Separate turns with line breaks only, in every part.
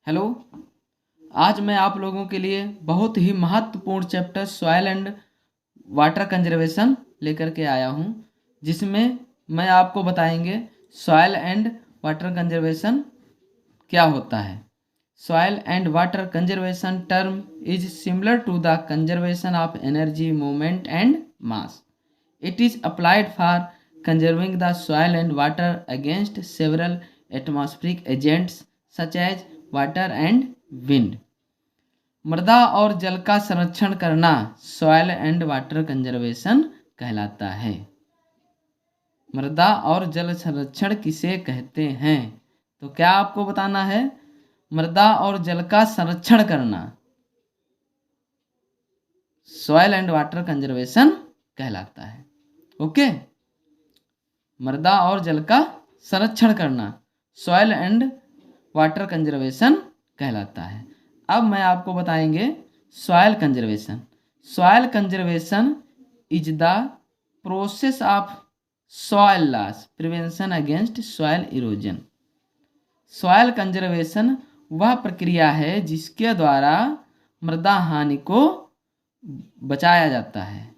Hello. आज मैं आप लोगों के लिए बहुत ही महत्वपूर्ण chapter soil and water conservation लेकर के आया हूँ, जिसमें मैं आपको बताएंगे सॉइल एंड वाटर कंजर्वेशन क्या होता है। Soil and water conservation term is similar to the conservation of energy, movement and mass. It is applied for conserving the soil and water against several atmospheric agents such as water and wind. मृदा और जल का संरक्षण करना soil and water conservation कहलाता है। मृदा और जल संरक्षण किसे कहते हैं? तो क्या आपको बताना है? मृदा और जल का संरक्षण करना सॉइल एंड वाटर कंजर्वेशन कहलाता है। ओके, मृदा और जल का संरक्षण करना सॉइल एंड वाटर कंजर्वेशन कहलाता है। अब मैं आपको बताएंगे soil conservation. Soil conservation is the process of soil loss prevention against soil erosion. Soil conservation वह प्रक्रिया है जिसके द्वारा मृदा हानि को बचाया जाता है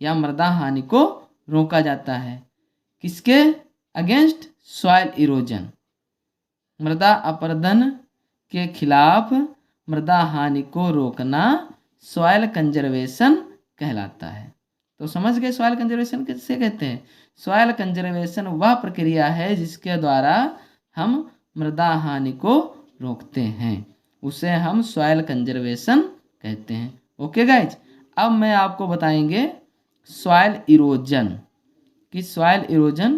या मृदा हानि को रोका जाता है। किसके अगेंस्ट? सॉइल इरोजन, मृदा अपरदन के खिलाफ मृदा हानि को रोकना सॉइल कंजर्वेशन कहलाता है। तो समझ गए सॉइल कंजर्वेशन किसे कहते हैं? सॉइल कंजर्वेशन वह प्रक्रिया है जिसके द्वारा हम मृदा हानि को रोकते हैं, उसे हम सॉइल कंजर्वेशन कहते हैं। ओके गाइज, अब मैं आपको बताएंगे सॉइल इरोजन कि सॉइल इरोजन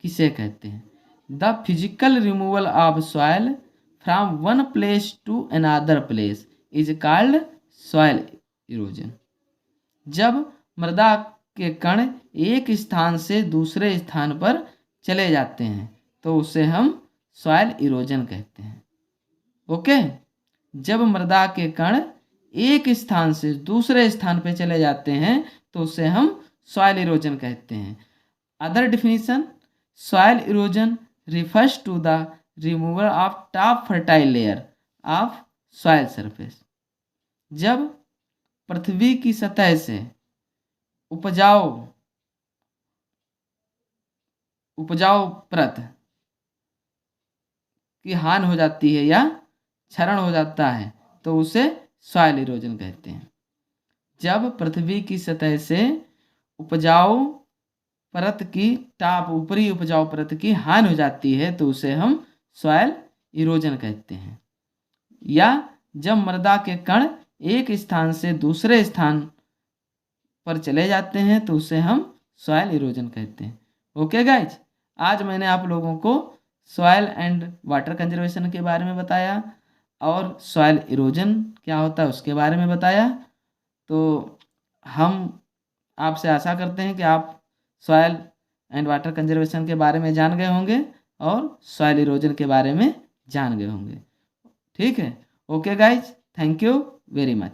किसे कहते हैं। The physical removal of soil from one place to another place is called soil erosion. जब मृदा के कण एक स्थान से दूसरे स्थान पर चले जाते हैं तो उसे हम सॉइल इरोजन कहते हैं। ओके, जब मृदा के कण एक स्थान से दूसरे स्थान पर चले जाते हैं तो उसे हम सॉइल इरोजन कहते हैं। Other definition, soil erosion refers to the removal of top fertile layer of soil surface। जब पृथ्वी की सतह से उपजाऊ परत की हानि हो जाती है या क्षरण हो जाता है तो उसे सॉइल इरोजन कहते हैं। जब पृथ्वी की सतह से उपजाऊ परत की ऊपरी उपजाऊ परत की हानि हो जाती है तो उसे हम सॉइल इरोजन कहते हैं। या जब मृदा के कण एक स्थान से दूसरे स्थान पर चले जाते हैं तो उसे हम सॉइल इरोजन कहते हैं। ओके गाइज, आज मैंने आप लोगों को सॉइल एंड वाटर कंजर्वेशन के बारे में बताया और सॉइल इरोजन क्या होता है उसके बारे में बताया। तो हम आपसे आशा करते हैं कि आप सॉइल एंड वाटर कंजर्वेशन के बारे में जान गए होंगे और सॉइल इरोजन के बारे में जान गए होंगे। ठीक है, okay guys, thank you very much.